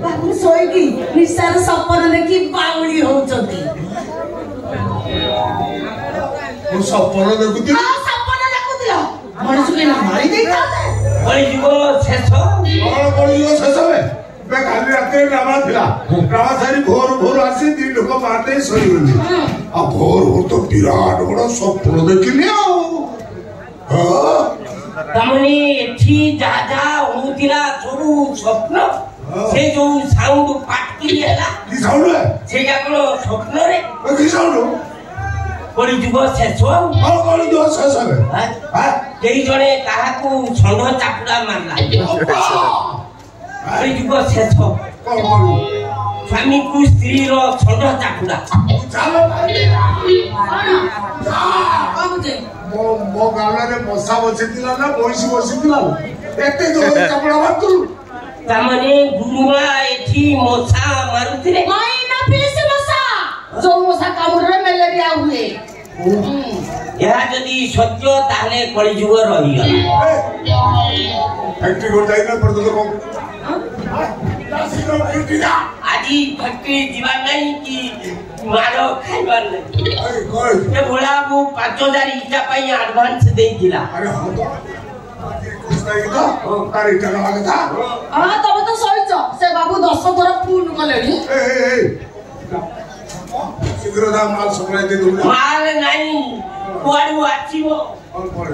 बाबू सोईकी निशार सपन देखि बाउली होउचंती ओ सपन देखुती हां सपन देखुतिलो मनुष्य के मारी देई थाते पड़ी जीवो शेष और पड़ी जीवो शेष है बे काली रात ड्रामा थिला ड्रामा सारी भोर आसी दी लोक मारते सोई गली आ भोर तो विराट बड़ा सपन देखिले हां तमनी एठी जा होतिला सबु स्वप्न से जो साउंड पाटकी हैला की साउंड है से जाकलो स्वप्न रे की साउंड पड़ी जीवो शेष हां पड़ी जीवो शेष है हां केई जणे काहाकू छंड चापुडा मारला पड़ी जीवो शेष कोन स्वामी को स्त्री रो छंड चापुडा चलो बाबूजी मो गाला रे मसा बसितिला ना बोइसी बसितिला एते जो चापुडा मारतु तमने गुरुमा एठी मोसा मारुतिरे नहीं ना फिलिस मसा जो मसा कामुरे मलेरिया हुए यह जदी सत्य ताले कଳି जुग रही गला फैक्ट्री को जाइना पड़ तो आजी फैक्ट्री जीवन नहीं कि मारो खाइबार नहीं ए भोला वो 5000 इटा पई एडवांस दे दिला अरे हो तो कुछ नहीं तो तारी टका मांगे था हां तब तो सहीच से बाबू 10 थोड़ा फोन कलेनी ए शीघ्र दा माल सप्लाई दे दूंगा माल नहीं कोआडू आछिबो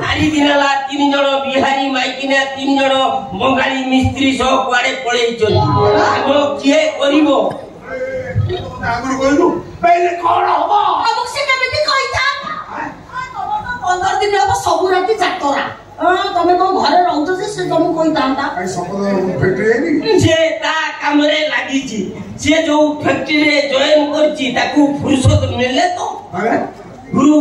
आरी दिनला 3 जण बिहारी माइकिना 3 जण बंगाली मिस्त्री सो कोआडे पळेई चली हम किए करिवो आगुर कइलु पहले कोन होबो अब से केमिति कहिता तब तो 15 दिन अब सब राती चाटरा तमे को घरे रहउतो से तुम कहितांता आई सपन फैक्ट्री है जे ता कामरे लागि छी जे जो फैक्ट्री रे जॉइन करछि ताकू फुर्सत मिले तो अरे गुरु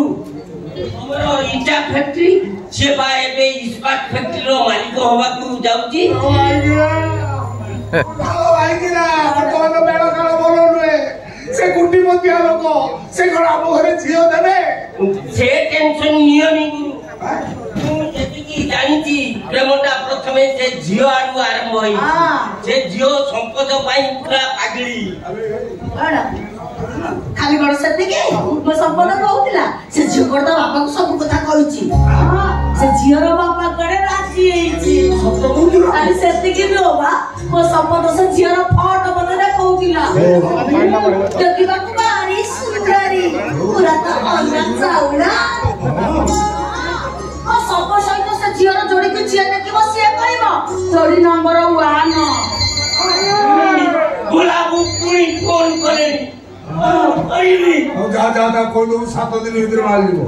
हमरो इटा फैक्ट्री से बा एबे इस्पात फैक्ट्री रो मालिक होबा को जाउची आई गिरा तो बेड़ा काला बोलो रे से गुंडी मतिया लोक से घर हम घरे जियो देबे से टेंशन नियमी गुरु जेतिकी जानिची प्रेमटा प्रथमे से जियो आडू आरंभ होई से जियो संपद पाई पूरा पागली खाली बड़ सते के मो संपद कहउतिला से झियो करदा बापा को सब कथा कहिची से झियो रो बापा करे राजी हेची सब तो कहउतिला खाली सते के लोबा मो संपद से झियो रो फोटो बदले कहउतिला देखिबा को बारी सुंदरी पूरा तो अन्ना चाउड़ा ओ सब सहित से झियो रो जोड़ी के झियो देखिबो से कहइबो जोड़ी नंबर 1 बुलाबू पुणी फोन करे जा कोई 7 दिन भीतर माल लिबो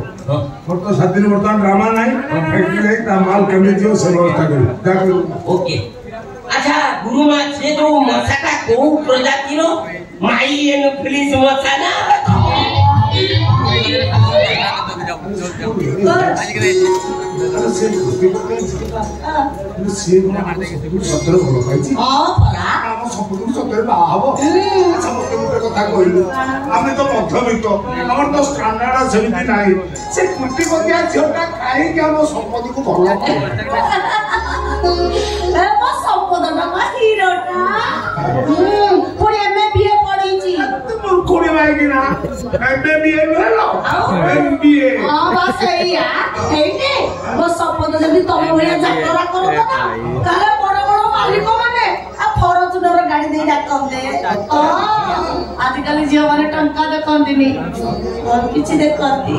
मोर तो 7 दिन बर्तमान ड्रामा नहीं फैक्ट्री नहीं ता माल केमे दियो से व्यवस्था कर जा ओके अच्छा गुरु मा से जो मसाटा को प्रजाति रो माई एन फिलिस मसा ना सत्र भलो खाइछि हां परा हम सब सत्र बाहबो सब कथा कहलु आमे तो मध्यमित हमर तो स्टैंडर्ड सेमिति नाही से कुटी बदिया झोटा खाई के हम संपत्ति को भलो ए मो संपद ना हीरोटा पुरी एमए बीए पढिछि तुम कोडी भाई ना एमए बीए भेलो एमबीए हां बस एया हेइटे मो संपद जदी तम भलिया जातरा करो ना काले बड़ बड़ मालिक माने आ फॉर्च्यूनर गाड़ी दे डाकंदे आजकल झियो माने टंका देखंदिनी और किछि देखंदी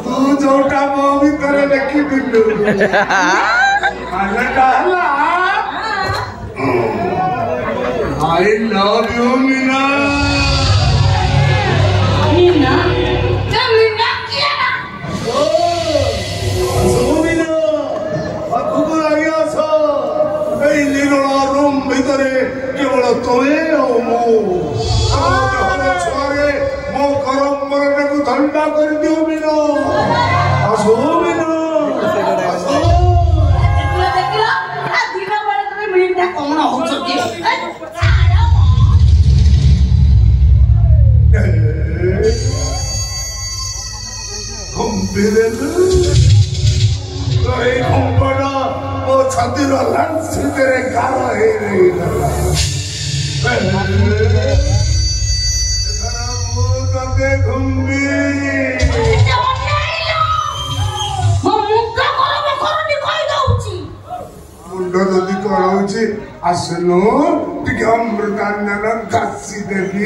तू जोटा मो भीतर देखि दिलु आले कहला I love you Meena Meena Meena किया ना मीना आखुको लागिया छ ए निरोला रूम भीतरे केवल तोए ओ मो आले छुआरे मो गरम मरने को ठंडा कर दियो मीना आसो मीना देखला आ दिना बड़े तमे मिलिटा कोन होचती Compirelu, kau kompana, oh cantik lah, sitere kara ini. ଯଦି କରାଉଛି ଆସୁନୁ ଟିକେ ଅମୃତାଞ୍ଜନ ଘଷି ଦେବି